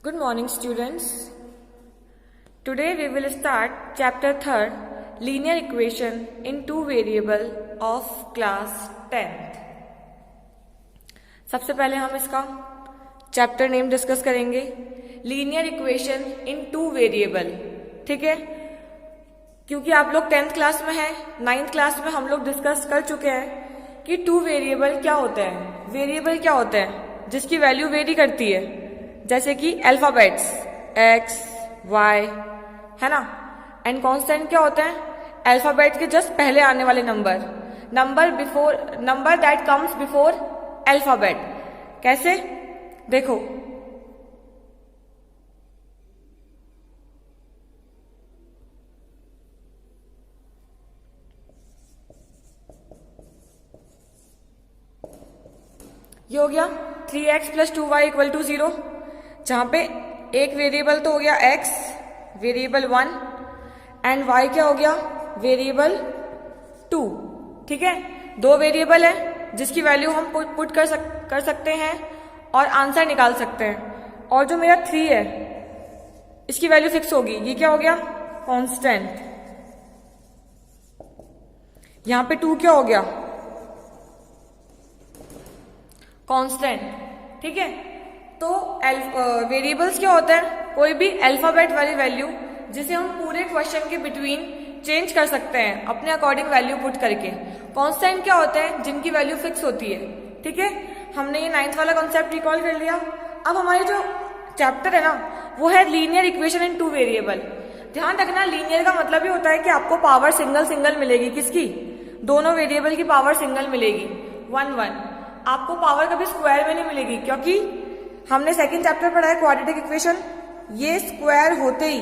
Good morning, students. Today we will start chapter 3rd, linear equation in two variable of class 10th. सबसे पहले हम इसका chapter name discuss करेंगे, linear equation in two variable. ठीक है, क्योंकि आप लोग 10th क्लास में हैं, 9th क्लास में हम लोग डिस्कस कर चुके हैं कि टू वेरिएबल क्या होते हैं. वेरिएबल क्या होते हैं जिसकी वैल्यू वेरी करती है, जैसे कि अल्फाबेट्स x, y, है ना. एंड कांस्टेंट क्या होते हैं, अल्फाबेट के जस्ट पहले आने वाले number that comes before alphabet. कैसे, देखो ये हो गया 3x + 2y = 0, जहां पे एक वेरिएबल तो हो गया x, वेरिएबल 1, एंड y क्या हो गया, वेरिएबल 2. ठीक है, दो वेरिएबल है जिसकी वैल्यू हम पुट कर सकते हैं और आंसर निकाल सकते हैं. और जो मेरा 3 है इसकी वैल्यू फिक्स होगी. ये क्या हो गया, कांस्टेंट. यहां पे 2 क्या हो गया, कांस्टेंट. ठीक है, तो वेरिएबल्स क्या होता है, कोई भी अल्फाबेट वाली वैल्यू जिसे हम पूरे क्वेश्चन के बिटवीन चेंज कर सकते हैं अपने अकॉर्डिंग वैल्यू पुट करके. कांस्टेंट क्या होता है, जिनकी वैल्यू फिक्स होती है. ठीक है, हमने ये 9th वाला कॉन्सेप्ट रिकॉल कर लिया. अब हमारी जो चैप्टर है ना वो है linear equation in two variable. ध्यान रखना, लीनियर का मतलब ही होता है कि आपको पावर सिंगल मिलेगी. किसकी, दोनों वेरिएबल की पावर सिंगल मिलेगी, 1 आपको पावर कभी स्क्वायर में नहीं मिलेगी, क्योंकि हमने सेकंड चैप्टर पढ़ा है क्वाड्रेटिक इक्वेशन. ये स्क्वायर होते ही,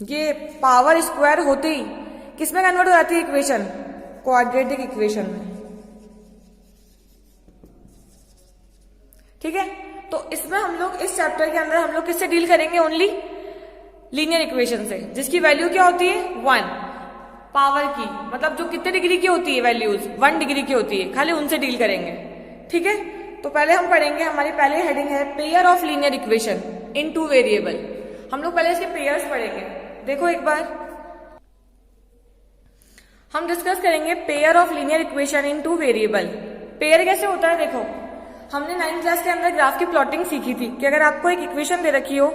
ये पावर स्क्वायर होते ही किसमें कन्वर्ट हो जाती है इक्वेशन, क्वाड्रेटिक इक्वेशन में. ठीक है, तो इसमें हम लोग इस चैप्टर के अंदर हम लोग किससे डील करेंगे, ओनली लीनियर इक्वेशन से, जिसकी वैल्यू क्या होती है, 1. पावर की मतलब जो कितने डिग्री की होती है वैल्यूज, 1 डिग्री की होती है, खाली उनसे डील करेंगे. ठीक है, तो पहले हम पढ़ेंगे, हमारी पहले हेडिंग है pair of linear equation in two variable. हम लोग पहले इसके पेयर्स पढ़ेंगे. देखो एक बार हम डिस्कस करेंगे pair of linear equation in two variable. Pair कैसे होता है, देखो हमने 9th क्लास के अंदर ग्राफ की प्लॉटिंग सीखी थी कि अगर आपको एक इक्वेशन दे रखी हो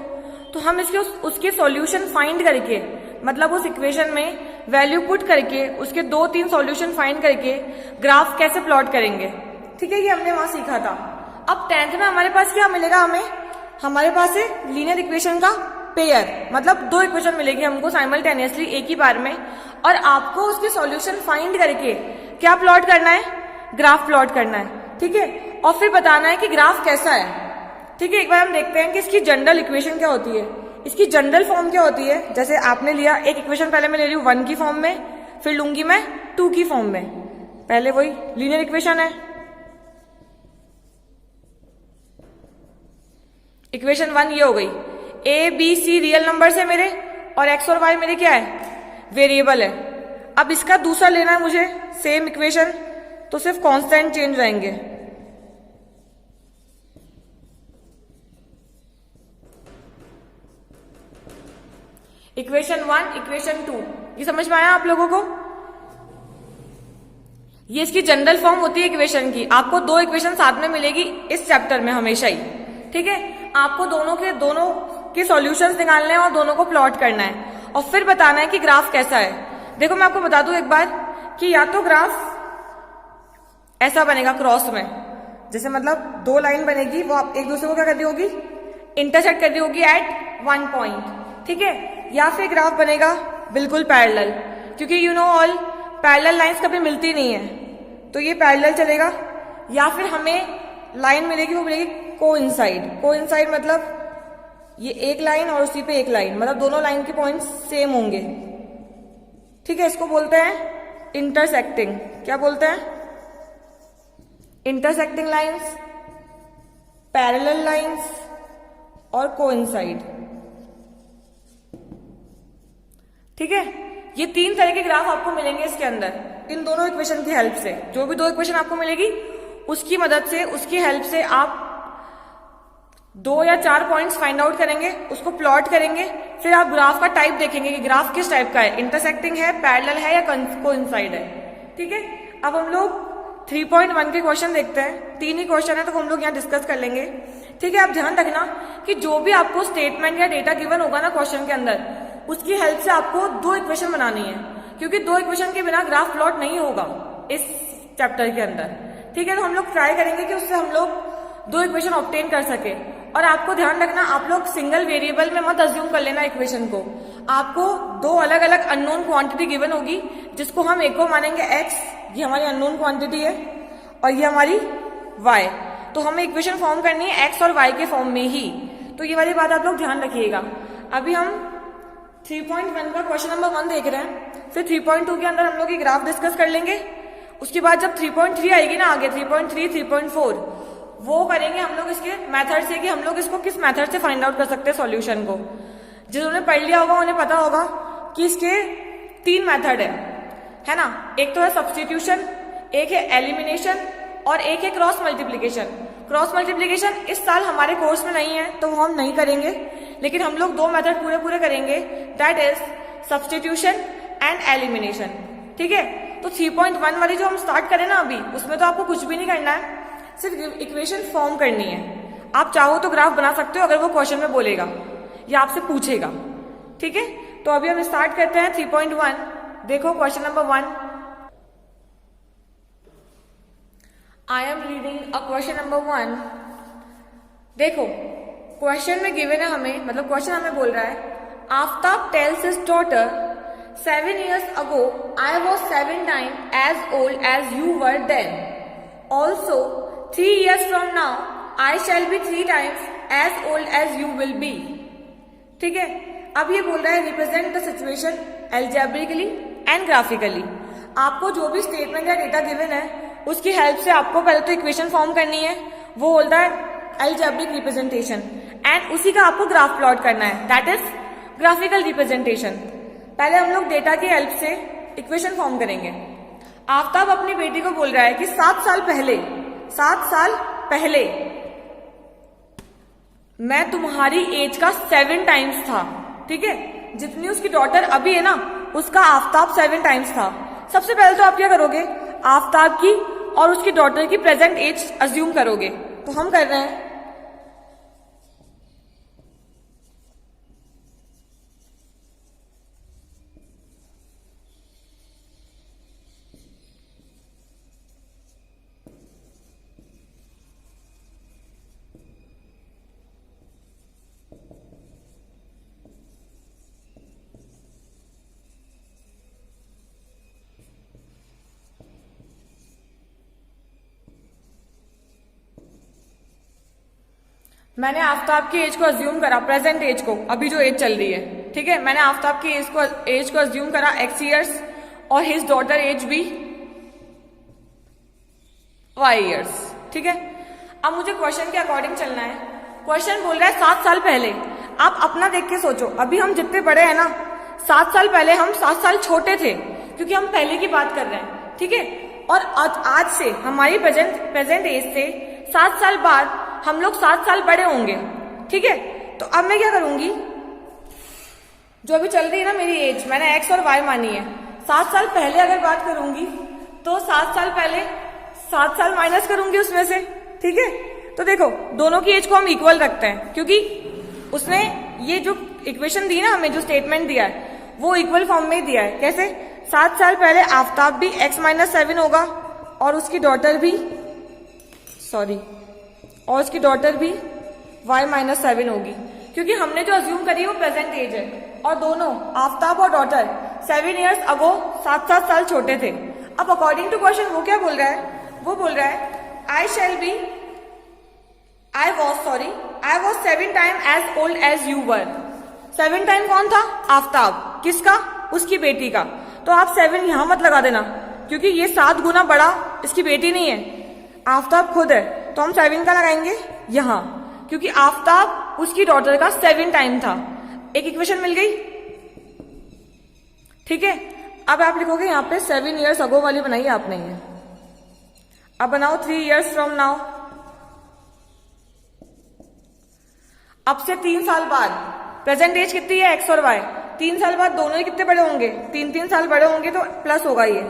तो हम इसके उसके सॉल्यूशन फाइंड करके, मतलब उस इक्वेशन में वैल्यू पुट करके उसके 2-3 सॉल्यूशन फाइंड करके ग्राफ कैसे प्लॉट करेंगे. ठीक है, ये हमने वहां सीखा था. अब 10th में हमारे पास क्या मिलेगा, हमारे पास है लीनियर इक्वेशन का पेयर, मतलब 2 इक्वेशन मिलेगी हमको साइमल्टेनियसली एक ही बार में, और आपको उसके सॉल्यूशन फाइंड करके क्या प्लॉट करना है, ग्राफ प्लॉट करना है. ठीक है, और फिर बताना है कि ग्राफ कैसा है. ठीक है, एक बार हम देखते हैं कि इसकी जनरल इक्वेशन क्या होती है. इसकी जनरल फॉर्म क्या होती है, जैसे आपने लिया एक इक्वेशन, पहले मैं ले रही हूं 1 की फॉर्म में, फिर लूंगी मैं 2 की फॉर्म में. पहले वही लीनियर इक्वेशन है, इक्वेशन 1 ये हो गई. A b c real numbers है मेरे, और एक्स और वाई मेरे क्या है, वेरिएबल है. अब इसका दूसरा लेना है मुझे सेम इक्वेशन, तो सिर्फ कांस्टेंट चेंज रहेंगे. इक्वेशन 1, इक्वेशन 2, ये समझ में आया आप लोगों को. ये इसकी जनरल फॉर्म होती है इक्वेशन की. आपको 2 इक्वेशन साथ में मिलेगी इस चैप्टर में हमेशा ही. ठीक है, आपको दोनों के सॉल्यूशंस निकालने हैं और दोनों को प्लॉट करना है, और फिर बताना है कि ग्राफ कैसा है. देखो मैं आपको बता दूं एक बार कि या तो ग्राफ ऐसा बनेगा क्रॉस में, जैसे मतलब 2 लाइन बनेगी, वो आप एक दूसरे को क्या कर दी होगी, इंटरसेक्ट कर दी होगी एट 1 पॉइंट. ठीक है, या फिर ग्राफ बनेगा बिल्कुल पैरेलल, क्योंकि you know all parallel lines कभी मिलती नहीं है, तो ये पैरेलल चलेगा. या फिर हमें लाइन मिलेगी, वो मिलेगी कोइंसाइड मतलब ये एक लाइन और उसी पे एक लाइन, मतलब दोनों लाइन के पॉइंट्स सेम होंगे. ठीक है, इसको बोलते हैं इंटरसेक्टिंग. क्या बोलते हैं, इंटरसेक्टिंग लाइंस, पैरेलल लाइंस और कोइंसाइड. ठीक है, ये 3 तरह के ग्राफ आपको मिलेंगे इसके अंदर इन दोनों इक्वेशन की हेल्प से. जो भी 2 इक्वेशन आपको मिलेगी उसकी मदद से, उसकी हेल्प से आप 2 या 4 पॉइंट्स फाइंड आउट करेंगे, उसको प्लॉट करेंगे, फिर आप ग्राफ का टाइप देखेंगे कि ग्राफ किस टाइप का है, इंटरसेक्टिंग है, पैरेलल है या कोइंसाइड है। ठीक है, अब हम लोग 3.1 के क्वेश्चन देखते हैं। 3 ही क्वेश्चन है तो हम लोग यहाँ डिस्कस कर लेंगे। ठीक है, आप ध्यान रखना कि जो भी आपको स्टेटमेंट या डेटा गिवन होगा ना क्वेश्चन के अंदर, उसकी हेल्प से आपको 2 इक्वेशन बनानी है, क्योंकि 2 इक्वेशन के बिना ग्राफ प्लॉट नहीं होगा इस चैप्टर के अंदर। ठीक है, तो हम लोग ट्राई करेंगे कि उससे हम लोग 2 इक्वेशन ऑब्टेन कर सके। और आपको ध्यान रखना, आप लोग सिंगल वेरिएबल में मत अज्यूम कर लेना इक्वेशन को। आपको 2 अलग अलग अननोन क्वांटिटी गिवन होगी, जिसको हम एक को मानेंगे x, ये हमारी अननोन क्वांटिटी है, और ये हमारी y। तो हमें इक्वेशन फॉर्म करनी है x और y के फॉर्म में ही। तो ये वाली बात आप लोग ध्यान रखिएगा। अभी हम 3.1 का क्वेश्चन नंबर 1 देख रहे हैं, फिर 3.2 के अंदर हम लोग ये ग्राफ डिस्कस कर लेंगे। उसके बाद जब 3.3 आएगी ना आगे, 3.3, 3.4, वो करेंगे हम लोग इसके मेथड से कि हम लोग इसको किस मेथड से फाइंड आउट कर सकते हैं सॉल्यूशन को। जिन्होंने पढ़ लिया होगा उन्हें पता होगा कि इसके 3 मेथड है ना। एक तो है सब्स्टिट्यूशन, एक है एलिमिनेशन, और एक है क्रॉस मल्टीप्लीकेशन। क्रॉस मल्टीप्लीकेशन इस साल हमारे कोर्स में नहीं है तो वो हम नहीं करेंगे, लेकिन हम लोग 2 मेथड पूरे करेंगे, that is substitution and elimination. ठीक है, तो 3.1 वाली जो हम स्टार्ट करें ना अभी, उसमें तो आपको कुछ भी नहीं करना है, सिर्फ इक्वेशन फॉर्म करनी है। आप चाहो तो ग्राफ बना सकते हो अगर वो क्वेश्चन में बोलेगा या आपसे पूछेगा। ठीक है, तो अभी हम स्टार्ट करते हैं 3.1। देखो question number 1, I am reading a question number 1। देखो क्वेश्चन में गिवन है हमें, मतलब क्वेश्चन हमें बोल रहा है, Aftab tales his daughter 7 years ago I was 7 times as old as you were then. Also 3 years from now I shall be 3 times as old as you will be. ठीक है, अब ये बोल रहा है represent the situation algebraically and graphically. आपको जो भी स्टेटमेंट या डेटा गिवन है उसकी हेल्प से आपको पहले तो इक्वेशन फॉर्म करनी है, वो बोलता है एल्जेब्रिक रिप्रेजेंटेशन, एंड उसी का आपको ग्राफ प्लॉट करना है, दैट इज ग्राफिकल रिप्रेजेंटेशन। पहले हम लोग डेटा की हेल्प से इक्वेशन फॉर्म करेंगे। आफ्ताब अपनी बेटी को बोल रहा है कि 7 साल पहले मैं तुम्हारी एज का 7 टाइम्स था। ठीक है, जितनी उसकी डॉटर अभी है ना, उसका आफ्ताब 7 टाइम्स था। सबसे पहले तो आप क्या करोगे, आफ्ताब की और उसकी डॉटर की प्रेजेंट एज अज्यूम करोगे। तो हम कर रहे हैं, मैंने आफ्ताब की एज को अज्यूम करा, प्रेजेंट एज को, अभी जो एज चल रही है। ठीक है, मैंने आफ्ताब की एज को अज्यूम करा x ईयर्स, और हिज डॉटर एज भी y ईयर्स। ठीक है, अब मुझे क्वेश्चन के अकॉर्डिंग चलना है। क्वेश्चन बोल रहा है 7 साल पहले। आप अपना देख के सोचो, अभी हम जितने बड़े हैं ना, 7 साल पहले हम 7 साल छोटे थे, क्योंकि हम पहले की बात कर रहे हैं। ठीक है, और आज से हमारी प्रेजेंट एज से 7 साल बाद हम लोग 7 साल बड़े होंगे। ठीक है, तो अब मैं क्या करूंगी, जो अभी चल रही है ना मेरी एज, मैंने x और y मानी है। 7 साल पहले अगर बात करूंगी तो 7 साल पहले 7 साल माइनस करूंगी उसमें से। ठीक है, तो देखो दोनों की एज को हम इक्वल रखते हैं, क्योंकि उसने ये जो इक्वेशन दी ना हमें, जो स्टेटमेंट दिया है वो इक्वल फॉर्म में ही दिया है। कैसे, 7 साल पहले आफ्ताब भी x-7 होगा और उसकी डॉटर भी y-7 होगी, क्योंकि हमने जो अज्यूम करी वो प्रेजेंट एज है, और दोनों आफ्ताब और डॉटर 7 years अगो 7 साल छोटे थे। अब अकॉर्डिंग टू क्वेश्चन वो क्या बोल रहा है, वो बोल रहा है I was 7 times as old as you were। 7 time कौन था, आफ्ताब, किसका, उसकी बेटी का। तो आप 7 यहां मत लगा देना, क्योंकि ये 7 गुना बड़ा इसकी बेटी नहीं है, आफ्ताब खुद है। तो हम 7 का लगाएंगे यहां, क्योंकि आफ्ताब उसकी डॉटर का 7 टाइम था। एक इक्वेशन मिल गई। ठीक है, अब आप लिखोगे यहाँ पे 7 years अगो वाली बनाई आपने ये। अब बनाओ 3 years फ्रॉम नाउ। अब से 3 साल बाद, प्रेजेंट एज कितनी है एक्स और वाई, 3 साल बाद दोनों ही कितने बड़े होंगे, 3 साल बड़े होंगे तो प्लस होगा ये।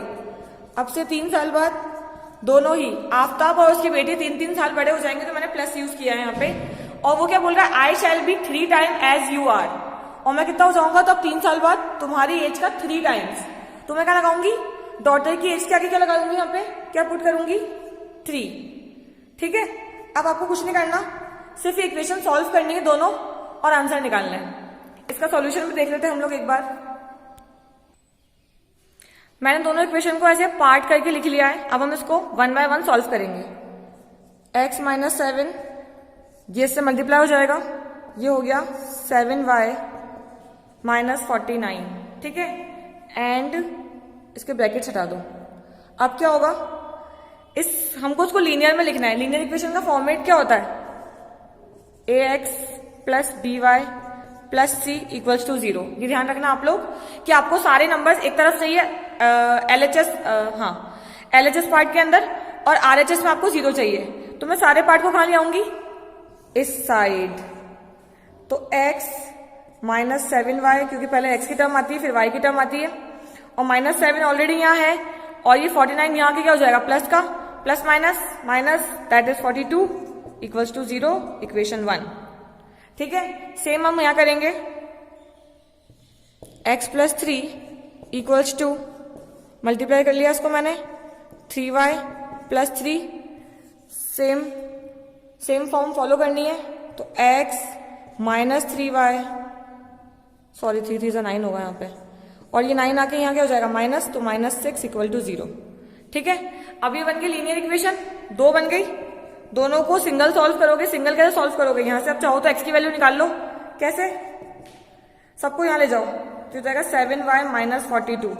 अब से 3 साल बाद दोनों ही, आफ्ताब और उसकी बेटी 3 साल बड़े हो जाएंगे, तो मैंने प्लस यूज किया है यहाँ पे। और वो क्या बोल रहा है, I shall be 3 times as you are, और मैं कितना हो जाऊंगा, तो अब 3 साल बाद तुम्हारी एज का 3 times। तो मैं क्या लगाऊंगी, डॉटर की एज के आगे क्या लगाऊंगी, यहाँ पे क्या पुट करूंगी, 3। ठीक है, अब आपको कुछ नहीं करना, सिर्फ इक्वेशन सॉल्व करनी है दोनों और आंसर निकालना है। इसका सॉल्यूशन भी देख लेते हैं हम लोग एक बार। मैंने दोनों इक्वेशन को ऐसे पार्ट करके लिख लिया है। अब हम इसको 1 by 1 सॉल्व करेंगे। x माइनस 7 ये इससे मल्टीप्लाई हो जाएगा, ये हो गया 7y माइनस 49। ठीक है, एंड इसके ब्रैकेट हटा दो। अब क्या होगा, हमको उसको लीनियर में लिखना है। लीनियर इक्वेशन का फॉर्मेट क्या होता है, ax plus by plus c equals to 0। ये ध्यान रखना आप लोग कि आपको सारे नंबर्स एक तरफ चाहिए LHS पार्ट के अंदर, और RHS में आपको 0 चाहिए। तो मैं सारे पार्ट को कहां ले आऊंगी, इस साइड। तो x माइनस 7y, क्योंकि पहले x की टर्म आती है फिर y की टर्म आती है, और माइनस 7 ऑलरेडी यहाँ है, और ये 49 यहाँ के क्या हो जाएगा, प्लस का plus minus minus, that is 42 equals to 0, equation 1। ठीक है, सेम हम यहां करेंगे, x plus 3 equals to, multiply कर लिया इसको मैंने, 3y plus 3, same form follow करनी है। तो x माइनस 3y, सॉरी 3 9 होगा यहाँ पे, और ये 9 आके यहाँ क्या हो जाएगा, माइनस, तो माइनस 6 इक्वल टू 0। ठीक है, अब ये बन गई लीनियर इक्वेशन, 2 बन गई। दोनों को सिंगल सॉल्व करोगे, सिंगल कैसे सॉल्व करोगे, यहां से आप चाहो तो x की वैल्यू निकाल लो। कैसे, सबको यहां ले जाओ, तो जाएगा 7y माइनस 42।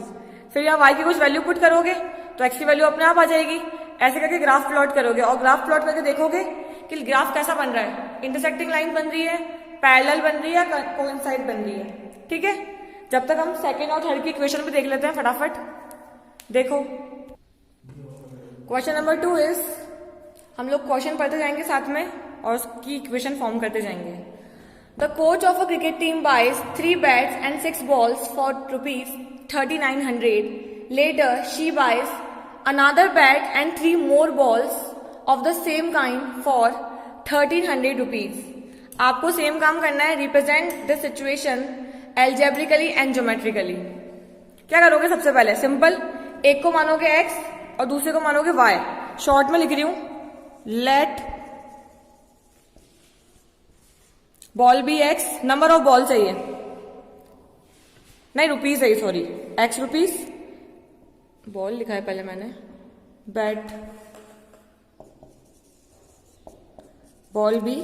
फिर यहाँ y की कुछ वैल्यू पुट करोगे तो x की वैल्यू अपने आप आ जाएगी। ऐसे करके ग्राफ प्लॉट करोगे, और ग्राफ प्लॉट करके देखोगे कि ग्राफ कैसा बन रहा है, इंटरसेक्टिंग लाइन बन रही है, पैरेलल बन रही है, कोइंसाइड बन रही है। ठीक है, जब तक हम सेकेंड और थर्ड की इक्वेशन भी देख लेते हैं फटाफट। देखो, क्वेश्चन नंबर 2 इज, हम लोग क्वेश्चन पढ़ते जाएंगे साथ में और उसकी इक्वेशन फॉर्म करते जाएंगे। The coach of a cricket team buys 3 bats and 6 balls for ₹3900. Later, she buys another bat and 3 more balls of the same kind for ₹1300. आपको सेम काम करना है, represent the situation algebraically and geometrically. क्या करोगे, सबसे पहले simple, एक को मानोगे x और दूसरे को मानोगे y। शॉर्ट में लिख रही हूं, let ball be x, number of ball चाहिए, नहीं रुपीज है, सॉरी x रुपीज, बॉल लिखा है पहले मैंने, bat ball be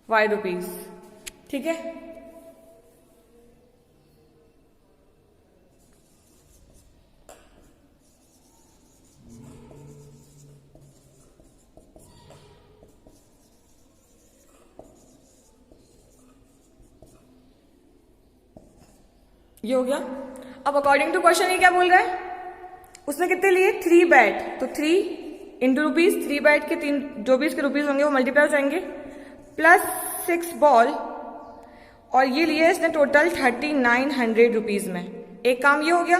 y rupees. ठीक है, ये हो गया। अब अकॉर्डिंग टू क्वेश्चन ये क्या बोल रहा है, उसने कितने लिए, 3 बैट, तो 3 इंटू रुपीज, 3 बैट के 3 जो भी इसके रुपीज होंगे वो मल्टीप्लाई हो जाएंगे, प्लस 6 बॉल, और ये लिए इसने टोटल 3900 रुपीज में। एक काम ये हो गया।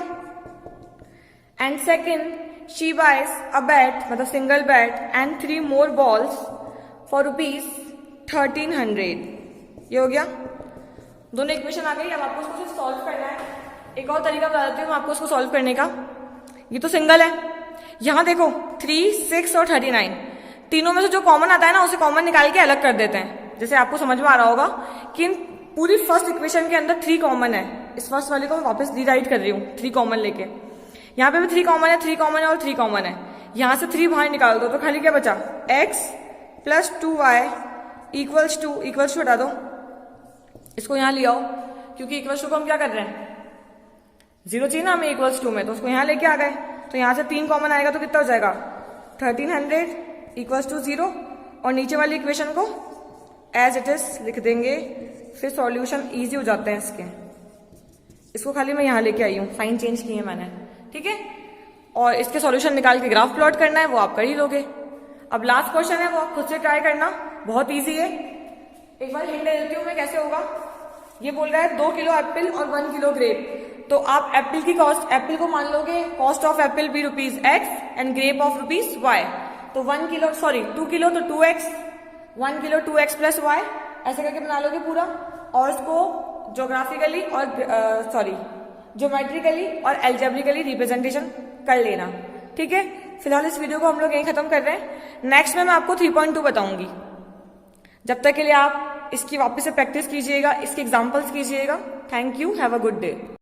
And second, she buys a bat, मतलब single bat, and 3 more balls for ₹1300। ये हो गया, दोनों इक्वेशन आ गई। अब आपको उसको सॉल्व करना है। एक और तरीका बता देती हूँ आपको उसको सॉल्व करने का। ये तो सिंगल है, यहां देखो 3, 6 और 39, तीनों में से जो कॉमन आता है ना उसे कॉमन निकाल के अलग कर देते हैं। जैसे आपको समझ में आ रहा होगा कि पूरी फर्स्ट इक्वेशन के अंदर 3 कॉमन है। इस फर्स्ट वाले को मैं वापस रीराइट कर रही हूँ 3 कॉमन लेके। यहाँ पे भी 3 कॉमन है, 3 कॉमन है और 3 कॉमन है। यहां से 3 बाहर निकाल दो तो खाली क्या बचा, x plus 2y equals to हटा दो, इसको यहां ले आओ, क्योंकि इक्वल्स टू को हम क्या कर रहे हैं, 0 चाहिए ना हमें इक्वल्स टू में, तो उसको यहां लेके आ गए। तो यहां से 3 कॉमन आएगा तो कितना हो जाएगा, 1300 इक्वल्स टू 0, और नीचे वाली इक्वेशन को एज इट इज लिख देंगे। फिर सॉल्यूशन इजी हो जाते हैं इसके। इसको खाली मैं यहां लेके आई हूं, साइन चेंज किए मैंने, ठीक है। और इसके सॉल्यूशन निकाल के ग्राफ प्लॉट करना है, वो आप कर ही लोगे। अब लास्ट क्वेश्चन है, वो आप खुद से ट्राई करना, बहुत इजी है। एक बार हिंट दे देती हूँ मैं कैसे होगा। ये बोल रहा है 2 किलो एप्पल और 1 किलो ग्रेप। तो आप एप्पल की कॉस्ट, एप्पल को मान लोगे cost of apple be ₹X and grape of ₹Y। तो 2 किलो तो 2x, 1 kilo 2x plus y, ऐसे करके बना लोगे पूरा। और उसको ज्योग्राफिकली और ज्योमेट्रिकली और एल्जेब्रिकली रिप्रेजेंटेशन कर लेना, ठीक है। फिलहाल इस वीडियो को हम लोग यहीं खत्म कर रहे हैं। नेक्स्ट में मैं आपको 3.2 बताऊंगी। जब तक के लिए आप इसकी वापस से प्रैक्टिस कीजिएगा, इसके एग्जाम्पल्स कीजिएगा। Thank you, have a good day.